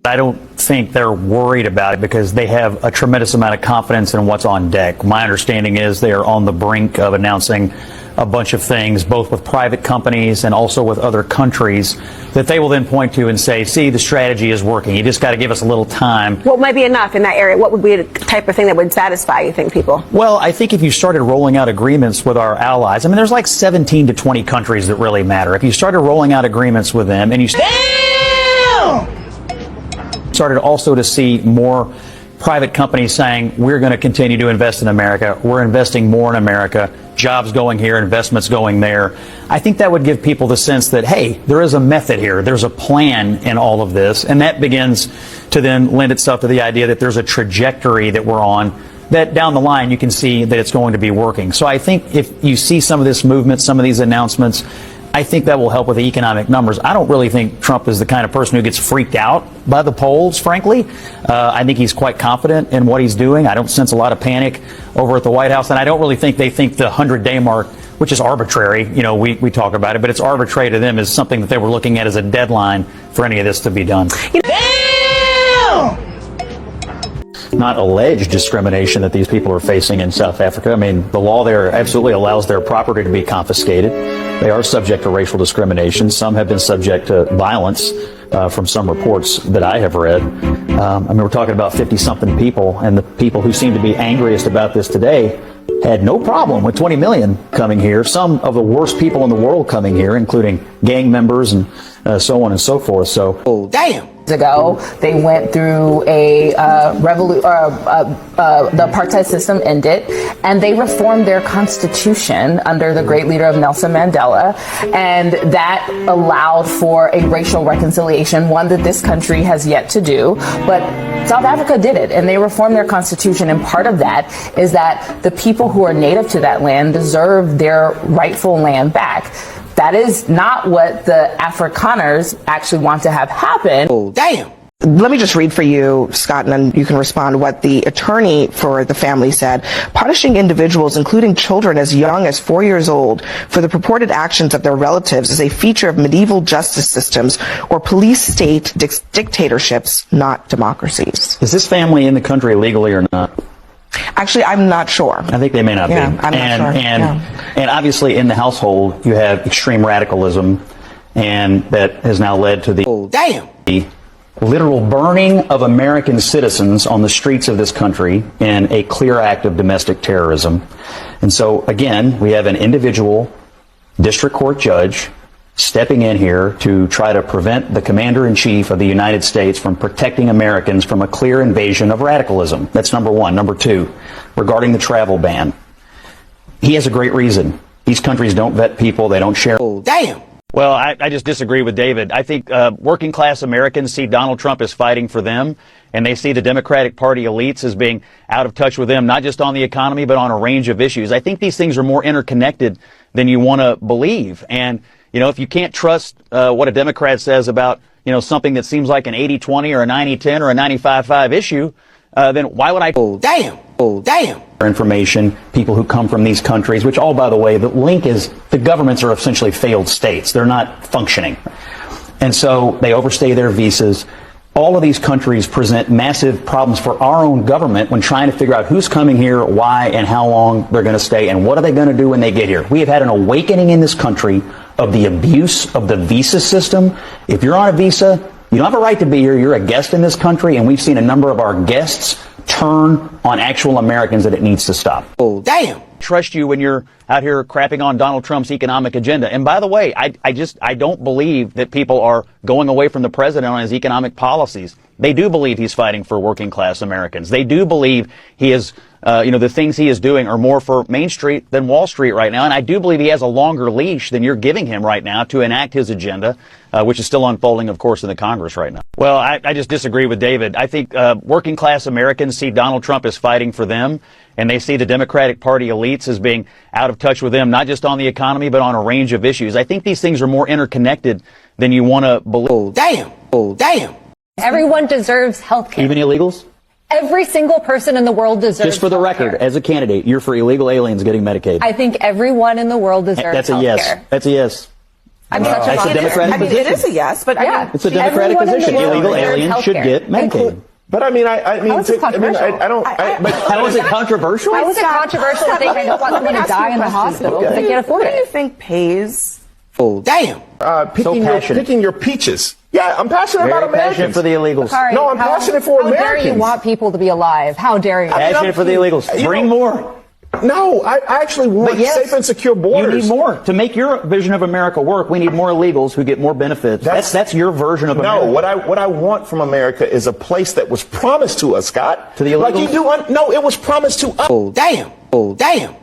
I don't think they're worried about it because they have a tremendous amount of confidence in what's on deck. My understanding is they are on the brink of announcing a bunch of things, both with private companies and also with other countries, that they will then point to and say, see, the strategy is working. You just got to give us a little time. What might be enough in that area? What would be the type of thing that would satisfy, you think, people? Well, I think if you started rolling out agreements with our allies, I mean, there's like 17 to 20 countries that really matter. If you started rolling out agreements with them and you started also to see more private companies saying, we're going to continue to invest in America, we're investing more in America, jobs going here, investments going there. I think that would give people the sense that, hey, there is a method here, there's a plan in all of this, and that begins to then lend itself to the idea that there's a trajectory that we're on, that down the line you can see that it's going to be working. So I think if you see some of this movement, some of these announcements, I think that will help with the economic numbers. I don't really think Trump is the kind of person who gets freaked out by the polls, frankly. I think he's quite confident in what he's doing. I don't sense a lot of panic over at the White House, and I don't really think they think the 100-day mark, which is arbitrary, you know, we talk about it, but it's arbitrary to them, is something that they were looking at as a deadline for any of this to be done. Not alleged discrimination that these people are facing in South Africa. I mean, the law there absolutely allows their property to be confiscated. They are subject to racial discrimination. Some have been subject to violence from some reports that I have read. I mean, we're talking about 50-something people, and the people who seem to be angriest about this today had no problem with 20 million coming here. Some of the worst people in the world coming here, including gang members and so on and so forth. So, oh, damn. Ago, they went through a the apartheid system ended, and they reformed their constitution under the great leader of Nelson Mandela, and that allowed for a racial reconciliation, one that this country has yet to do, but South Africa did it, and they reformed their constitution, and part of that is that the people who are native to that land deserve their rightful land back. That is not what the Afrikaners actually want to have happen. Oh, damn. Let me just read for you, Scott, and then you can respond what the attorney for the family said. Punishing individuals, including children as young as 4 years old, for the purported actions of their relatives is a feature of medieval justice systems or police state dictatorships, not democracies. Is this family in the country illegally or not? Actually, I'm not sure. I think they may not be. I'm not sure. And obviously in the household you have extreme radicalism, and that has now led to the literal burning of American citizens on the streets of this country in a clear act of domestic terrorism. And so again, we have an individual district court judge stepping in here to try to prevent the commander-in-chief of the United States from protecting Americans from a clear invasion of radicalism. That's number one. Number two, regarding the travel ban, he has a great reason. These countries don't vet people. They don't share. Oh, damn. Well, I just disagree with David. I think working class Americans see Donald Trump as fighting for them, and they see the Democratic Party elites as being out of touch with them, not just on the economy, but on a range of issues. I think these things are more interconnected than you want to believe. And you know, if you can't trust what a Democrat says about, you know, something that seems like an 80-20 or a 90-10 or a 95-5 issue, then why would I? Oh, damn. Oh, damn. Information, people who come from these countries, which all, by the way, the link is the governments are essentially failed states. They're not functioning. And so they overstay their visas. All of these countries present massive problems for our own government when trying to figure out who's coming here, why, and how long they're going to stay, and what are they going to do when they get here. We have had an awakening in this country of the abuse of the visa system. If you're on a visa, you don't have a right to be here. You're a guest in this country, and we've seen a number of our guests turn on actual Americans that it needs to stop. Oh, damn. Trust you when you're out here crapping on Donald Trump's economic agenda. And by the way, I don't believe that people are going away from the president on his economic policies. They do believe he's fighting for working class Americans. They do believe he is, the things he is doing are more for Main Street than Wall Street right now. And I do believe he has a longer leash than you're giving him right now to enact his agenda, which is still unfolding, of course, in the Congress right now. Well, I just disagree with David. I think working class Americans see Donald Trump as fighting for them, and they see the Democratic Party elites as being out of touch with them, not just on the economy, but on a range of issues. I think these things are more interconnected than you want to believe. Oh, damn. Oh, damn. Everyone deserves health care. Even illegals? Every single person in the world deserves Just for the record, as a candidate, you're for illegal aliens getting Medicaid. I think everyone in the world deserves That's a health yes. care. That's a yes. That's a Democratic position. It is a yes, but Yeah. It's a Democratic Everyone in the position. world Illegal deserves aliens should healthcare. get Medicaid. But I mean, I mean, How is this controversial? I don't. But How is it controversial? How is it controversial that they don't want someone to die in the hospital because they can't afford What do you it? think pays? Damn. picking your peaches. Yeah, I'm passionate about Very passionate Americans. for the illegals. Sorry, No, I'm passionate for How dare Americans. you want people to be alive? How dare you? Passionate for the illegals. You Bring know- more. No, I actually want But yes, safe and secure You borders. need more. To make your vision of America work, we need more illegals who get more benefits. That's your version of America. No, what I want from America is a place that was promised to us, Scott. To the Like you illegals? do. No, it was promised to us. Damn.